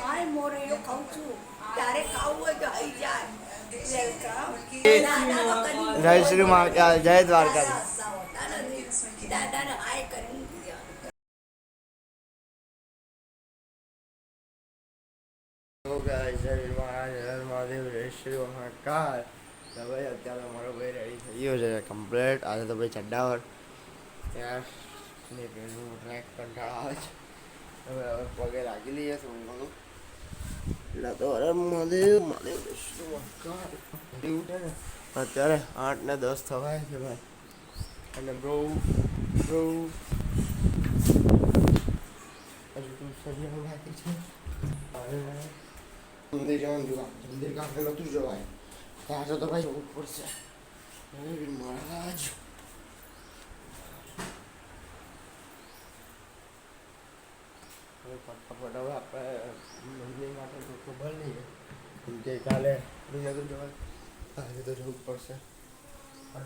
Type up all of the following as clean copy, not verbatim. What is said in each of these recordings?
હાય મોરે એવું ખાઉં છું ત્યારે ખાવું હોય તો આવી જાય વેલકમ જય શ્રી મહાકાલ, જય દ્વારકા. દાદાને હાય કરી તો ગાઈસ, જય મહાદેવ, જય શ્રી મહાકાલ. તો ભાઈ અત્યારે મારો ભાઈ રેડી થઈ ગયો છે કમ્પ્લેટ. આજે તો ભાઈ ચડ્ડાવર ત્યાં ટ્રેક કંટાળા આવે છે. હવે પગે લાગી લઈએ થોડું ઘણું. એટલે તો અરે મહાદેવ મહાદેવ જય શ્રી મહાકાલ. ઉઠે ને અત્યારે 8 ને 10 થવાય છે ભાઈ. અને બ્રો બ્રો હજુ તો સરિયા બાકી છે. મંદિર જવાનું જોવા, મંદિર કાંઠે નહોતું જવાય ત્યાં તો ભાઈ જવું પડશે. મહારાજ ફટાફટ હવે આપણે મંદિર માટે તો ખબર નહીં કેમ કે કાલે નહોતું જવાય, આજે તો જવું જ પડશે.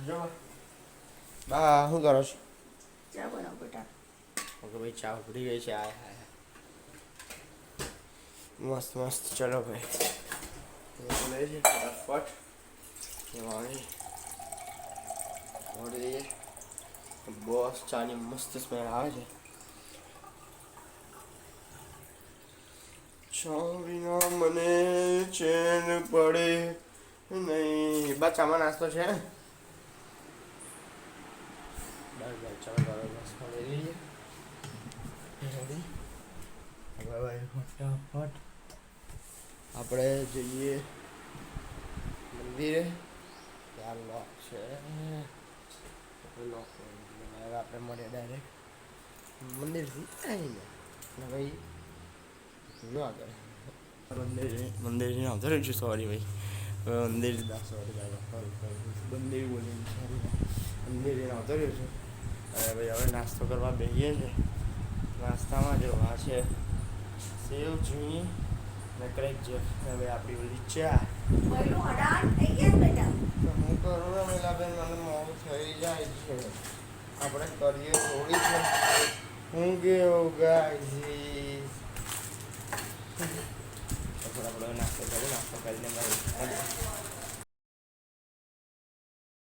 જવા બા શું કરો છો? ચા બનાવ બેટા. ઓકે ભાઈ, ચા ઉભરી ગઈ છે. આ મસ્ત મસ્ત. ચલો ભાઈ લઈ છે ફટાફટ ઓડી દઈએ. બોસ ચાની મસ્ત સ્મેલ આવે છે. ચા વિના મને ચેન પડે નહીં. બસ ચામાં નાસ્તો છે ને? બસ ભાઈ ચાલો નાસ્તો લઈ લઈએ. રેડી? હવે ભાઈ ફટાફટ આપણે જઈએ મંદિરે. ત્યાં લોક છે, લોક હવે આપણે મળીએ ડાયરેક્ટ મંદિરથી આવીને. ને ભાઈ જો આગળ મંદિરની આવતો રહ્યું છું. સોરી ભાઈ, હવે મંદિર સોરી મંદિર બોલીને સોરી મંદિર આવતો રહ્યો છું. અને ભાઈ હવે નાસ્તો કરવા બેસીએ છીએ. નાસ્તામાં જો આ છે સેવ ઝીણી ને ક્રેક જે હવે આપણી ઓલી ચા. પહેલું અડાન થઈ ગયા બેટા. તો હું કરું ને મેલાબેન, મને મોડું થઈ જાય છે. આપણે કરીએ થોડી છે. હું કેવું ગાઈઝ આપણે નાસ્તો કરીએ. નાસ્તો કરીને ભાઈ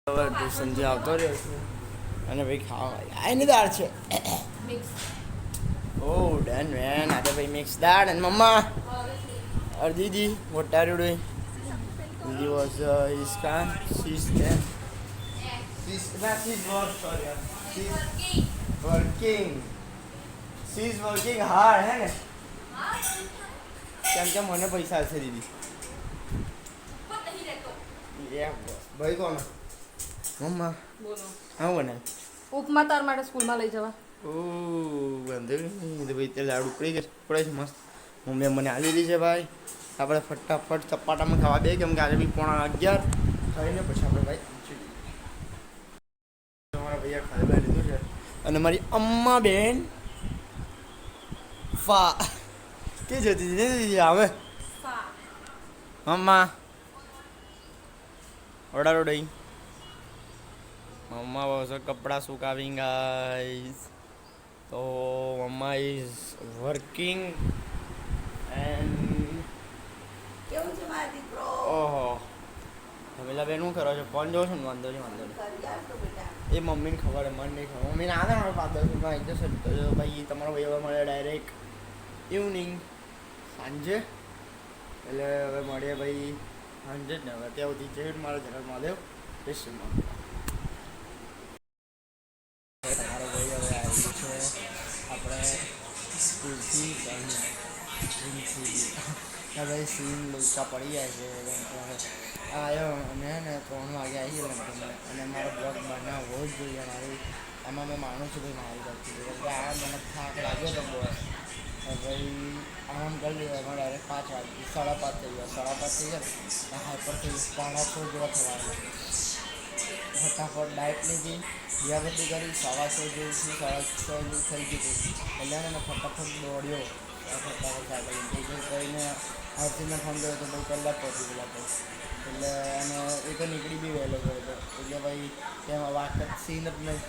હવે ટ્યુશનથી આવતો રહ્યો છું. અને ભાઈ ખાવા એની દાળ છે. Oh, done man. Ada by mix that and mama. Or Didi, what are you doing? Didi was his can. She's there. She's not sorry. She's working. She's working hard, है ना? क्या मने पैसा से दीदी? Yeah, भाई कौन? मम्मा. બોલો. हाँ बना. ઉપમા તાર માટે સ્કૂલમાં લઈ જવા. વાંધો નહીં. તો ભાઈ તે લાડુ પડી ગયા પડે છે મસ્ત. મમ્મીએ મને આ દીધી છે ભાઈ. આપણે ફટાફટ ચપાટામાં ખાવા દે કેમ કે આજે બી 11:15 ખાઈને પછી આપણે ભાઈ તમારા ભૈયા ખાવા લીધું છે. અને મારી અમ્મા બેન ફા કે જતી હતી આવે અમ્મા ઓર્ડર ઓડઈ. મમ્મા બસ કપડાં સુકાવી ગાઈસ. તો મમ્મા ઇઝ વર્કિંગ એન્ડ કેવું છે મારા દીકરો? ઓહો હવેલા બેન શું કરો છો? ફોન જોવો છો ને? વાંધો નહીં વાંધો નહીં. કરી આપતો બેટા. એ મમ્મીને ખબર હે, મને નહીં ખબર. મમ્મીને આવે મારો 5-10 મિનિટમાં આવી જશે. તો ભાઈ તમારો ભાઈ હવે મળે ડાયરેક્ટ ઇવનિંગ સાંજે. એટલે હવે મળીએ ભાઈ સાંજે જ ને. હવે ત્યાં સુધી જય મારો જનરલ મહાદેવ વિશ્વમાં. તમારો ભાઈ હવે આવી છે આપણે સ્કૂલથી હવે સીન લોચા પડી જાય છે. આવ્યો અને ને 3 વાગે આવી ગયો અને મારો બ્લોગ બનાવવો જ જોઈએ. મારું એમાં મેં માનું છું ભાઈ મારી ગલતી છે. કેમ કે આ મને થાક લાગ્યો હતો બસ. ભાઈ આરામ કરી લીધો. એમાં ડાયરેક્ટ 5 વાગે 5:30 થઈ ગયા. 5:30 થઈ ગયા હાઈપર થઈ ગયું. 6:30 જેવા થવાના. ફટાફટ ડાયટ લીધી, દિયાબત્તી કરી. 6:15 જેવું થયું, 6:30 જેવું થઈ ગયું હતું. એટલે મેં ફટાફટ દોડ્યો. ફટાફટ સાયકલ કરીને આરતીને ફોન કર્યો તો ભાઈ પહેલાં જ પહોંચી ગયેલા તો. એટલે અને એ તો નીકળી બી વહેલો ગયો હતો. એટલે ભાઈ તેમાં વાત સીન જ નહીં.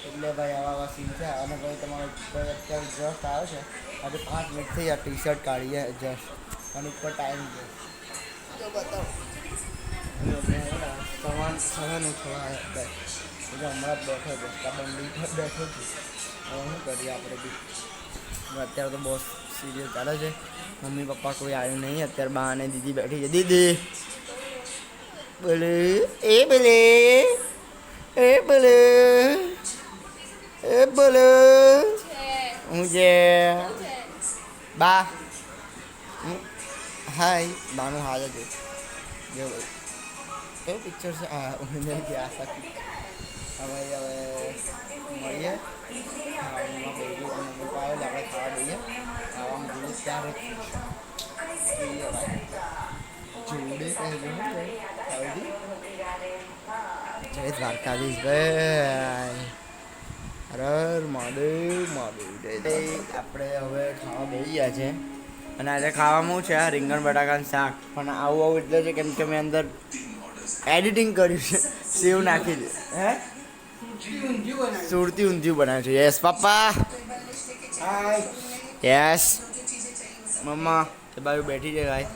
એટલે ભાઈ આવા સીન છે. અને ભાઈ તમારો ભાઈ અત્યારે જસ્ટ આવે છે, આજે 5 મિનિટ થઈ આ ટી શર્ટ કાઢીએ જસ્ટ, અને ઉપર ટાઈમ છે તો બતાવો સવાન ઉઠવા એટલે હમણાં જ બેઠો બંડી પર બેઠો છું. હવે શું કરીએ આપણે બી. અત્યારે તો બહુ સિરિયસ ચાલે છે. મમ્મી પપ્પા કોઈ આવ્યું નહીં. અત્યારે બા અને દીદી બેઠી છે. દીદી બોલે એ બોલે એ બોલે એ બોલે હું છે બા. હાય બાનું હાલ જ જો કેવું પિક્ચર છે. હા ઉમેર કે આશા હવે મળીએ ખાવામાં બેસી મમ્મી પપ્પા આવે આપણે ખાવા દઈએ. ખાવામાં જોઈએ ત્યારે જોડે જય દ્વારકાધીશ ભાઈ. હર મહાદેવ મહાદેવ. આપણે હવે ખાવા બેસી ગયા છે. અને આજે ખાવામાં છે આ રીંગણ બટાકાનું શાક. પણ આવું એટલે છે કેમ કે મેં અંદર એડિટિંગ કર્યું છે. સેવ નાખી દે હે સુરતી ઊંધિયું બનાવ્યું છે. યસ પપ્પા યસ મમ્મા એ બાજુ બેઠી છે ભાઈ.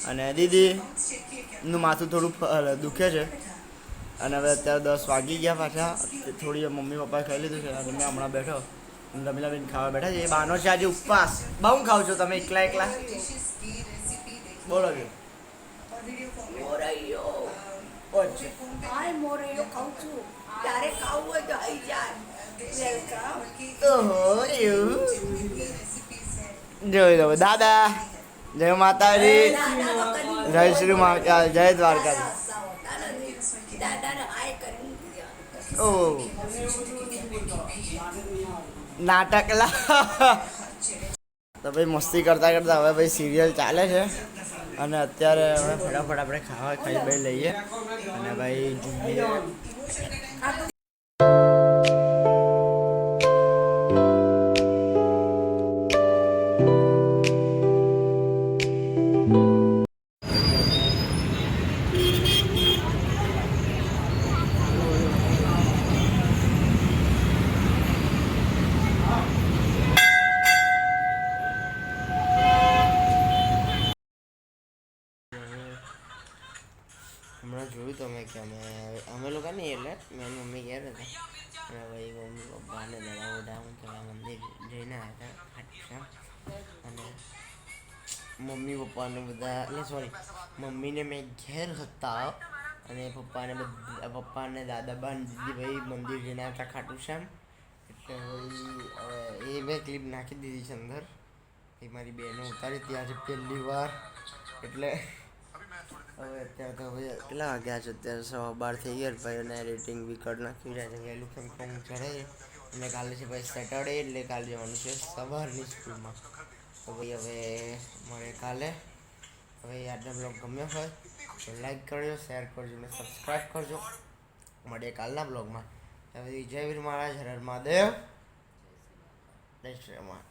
અને દીદીનું માથું થોડું દુખે છે. અને હવે અત્યારે 10 વાગી ગયા પાછા. થોડી મમ્મી પપ્પાએ ખાઈ લીધું છે અને મેં હમણાં બેઠો રમીલાબેન ખાવા બેઠા છે. એ બાનો છે આજે ઉપવાસ. બહુ ખાવ છો તમે એકલા એકલા બોલો છો મોરૈયો હાય મોરૈયો ખાઉં છું. ત્યારે ખાવું હોય તો આવી જાય. વેલકમ. ઓહો એવું જોઈ લો દાદા. જય માતાજી જય શ્રી મહાકાલ જય દ્વારકાધીશ. દાદાને હાય કરી ઓહ નાટકલા તો ભાઈ મસ્તી કરતા કરતા હવે ભાઈ સિરિયલ ચાલે છે. અને અત્યારે હવે ફટાફટ આપણે ખાવા ખાઈ ભાઈ લઈએ અને ભાઈ જોઈએ. હમણાં જોયું તો મેં કે અમે લોકો નહીં એટલે મેં મમ્મી ગયા હતા. અને ભાઈ મમ્મી પપ્પાને બધા હું થોડા મંદિર જઈને આવ્યા હતા. અને મમ્મી પપ્પાને બધા એટલે સોરી મમ્મીને મેં ઘેર હતા. અને પપ્પાને દાદા બા દીદી ભાઈ મંદિર જઈને આવ્યા હતા ખાટું શ્યામ. એટલે ભાઈ એ મેં ક્લિપ નાખી દીધી છે અંદર. એ મારી બેને ઉતારી હતી આજે પહેલી વાર. એટલે હવે અત્યારે તો ભાઈ કેટલા વાગ્યા છે? અત્યારે 12:15 થઈ ગયા ભાઈ. અને એડિટિંગ બી કરી નાખ્યું છે. વહેલું કેમ હું ચડે. અને કાલે છે ભાઈ સેટરડે એટલે કાલે જવાનું છે સવારની સ્કૂલમાં. તો ભાઈ હવે મળે કાલે. હવે આજનો બ્લોગ ગમ્યો હોય તો લાઈક કરજો, શેર કરજો અને સબસ્ક્રાઈબ કરજો. મળીએ કાલના બ્લોગમાં. હવે જય વીર મહારાજ, હર હર મહાદેવ, જય શ્રી રામ.